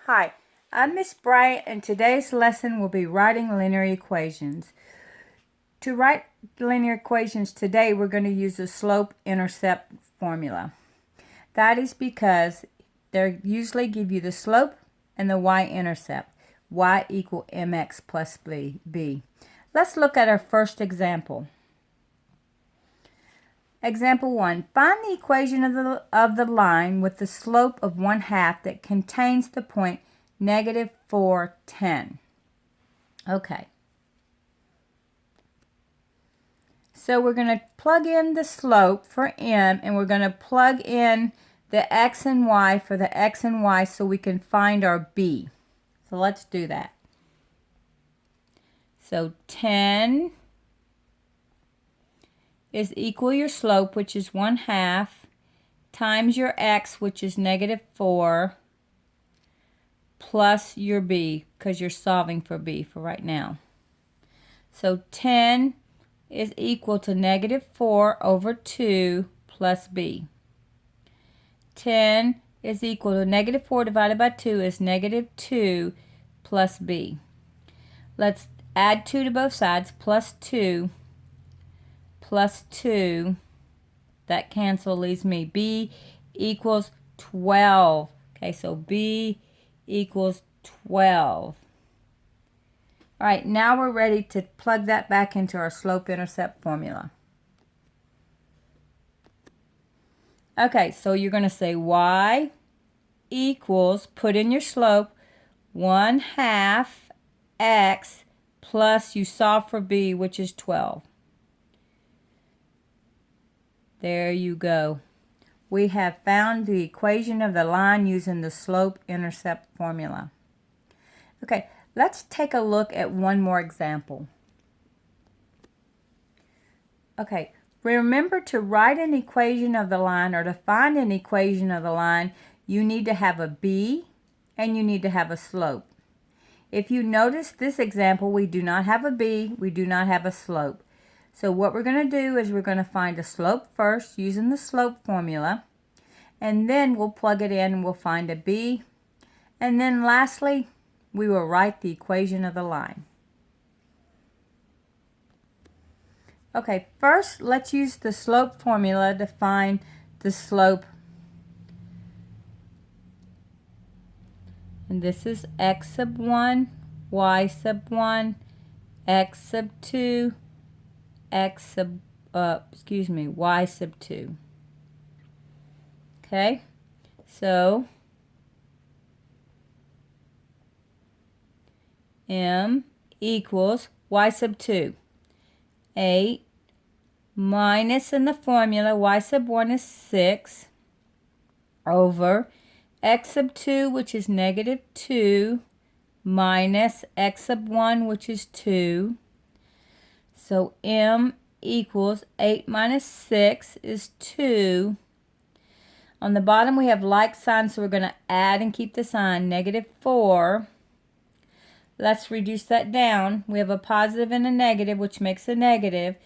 Hi, I'm Miss Bryant, and today's lesson will be writing linear equations. To write linear equations today, we're going to use the slope-intercept formula. That is because they usually give you the slope and the y-intercept. Y equal mx plus b. Let's look at our first example. Example 1. Find the equation of the line with the slope of 1/2 that contains the point -4, 10. Okay. So we're going to plug in the slope for m, and we're going to plug in the x and y for the x and y so we can find our b. So let's do that. So 10 is equal your slope, which is 1/2, times your x, which is -4, plus your b, because you're solving for b for right now. So 10 is equal to -4 over 2 plus b. 10 is equal to -4 divided by 2 is -2 plus b. Let's add 2 to both sides, plus 2 plus 2. That cancel leaves me b equals 12. Okay, so b equals 12. All right, now we're ready to plug that back into our slope-intercept formula. Okay, so you're going to say y equals, put in your slope, 1/2 x plus, you solve for b, which is 12. There you go. We have found the equation of the line using the slope-intercept formula. Okay, let's take a look at one more example. Okay, remember, to write an equation of the line or to find an equation of the line, you need to have a b and you need to have a slope. If you notice this example, we do not have a b, we do not have a slope. So what we're going to do is we're going to find a slope first using the slope formula, and then we'll plug it in and we'll find a b, and then lastly we will write the equation of the line. Okay, first let's use the slope formula to find the slope. And this is x sub 1, y sub 1, x sub 2, y sub 2. Okay, so m equals y sub 2. 8 minus, in the formula, y sub 1 is 6, over x sub 2, which is -2, minus x sub 1, which is 2. So m equals 8 minus 6 is 2. On the bottom we have like signs, so we're going to add and keep the sign, -4. Let's reduce that down. We have a positive and a negative, which makes a negative.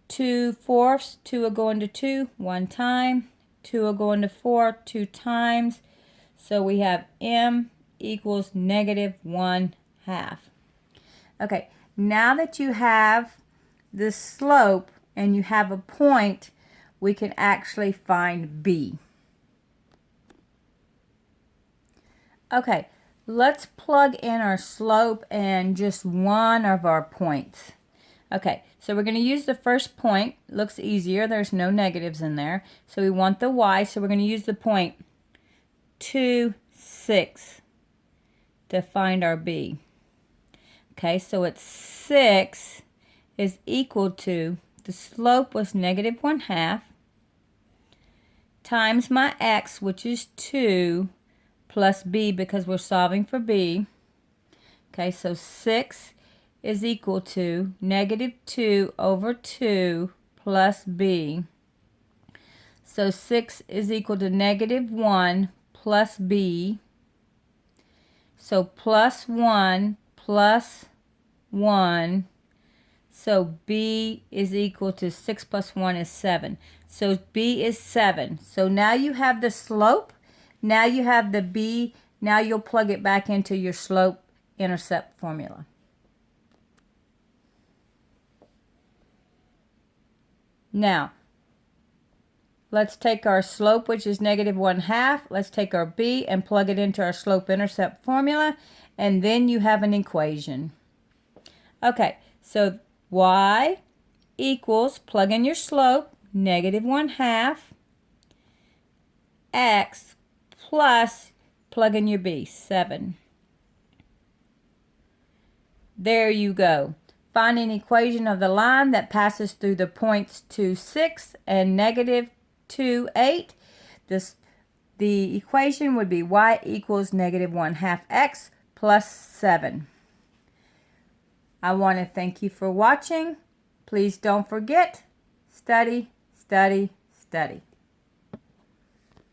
2/4, 2 will go into 2 one time. 2 will go into 4 2 times. So we have m equals -1/2. Okay, now that you have the slope and you have a point, we can actually find b. Okay, let's plug in our slope and just one of our points. Okay, so we're going to use the first point. It looks easier. There's no negatives in there. So we want the y, so we're going to use the point 2, 6 to find our b. Okay, so it's 6 is equal to, the slope was -1/2, times my x, which is 2, plus b, because we're solving for b. Okay, so 6 is equal to -2 over 2 plus b. So 6 is equal to -1 plus b. So plus 1 plus 1. So b is equal to 6 plus 1 is 7. So b is 7. So now you have the slope. Now you have the b. Now you'll plug it back into your slope-intercept formula. Now, let's take our slope, which is -1/2. Let's take our b and plug it into our slope-intercept formula, and then you have an equation. Okay, so y equals, plug in your slope, -1/2 x plus, plug in your b, 7. There you go. Find an equation of the line that passes through the points 2, 6 and -2, 8. The equation would be y equals -1/2 x plus 7. I want to thank you for watching. Please don't forget, study, study, study.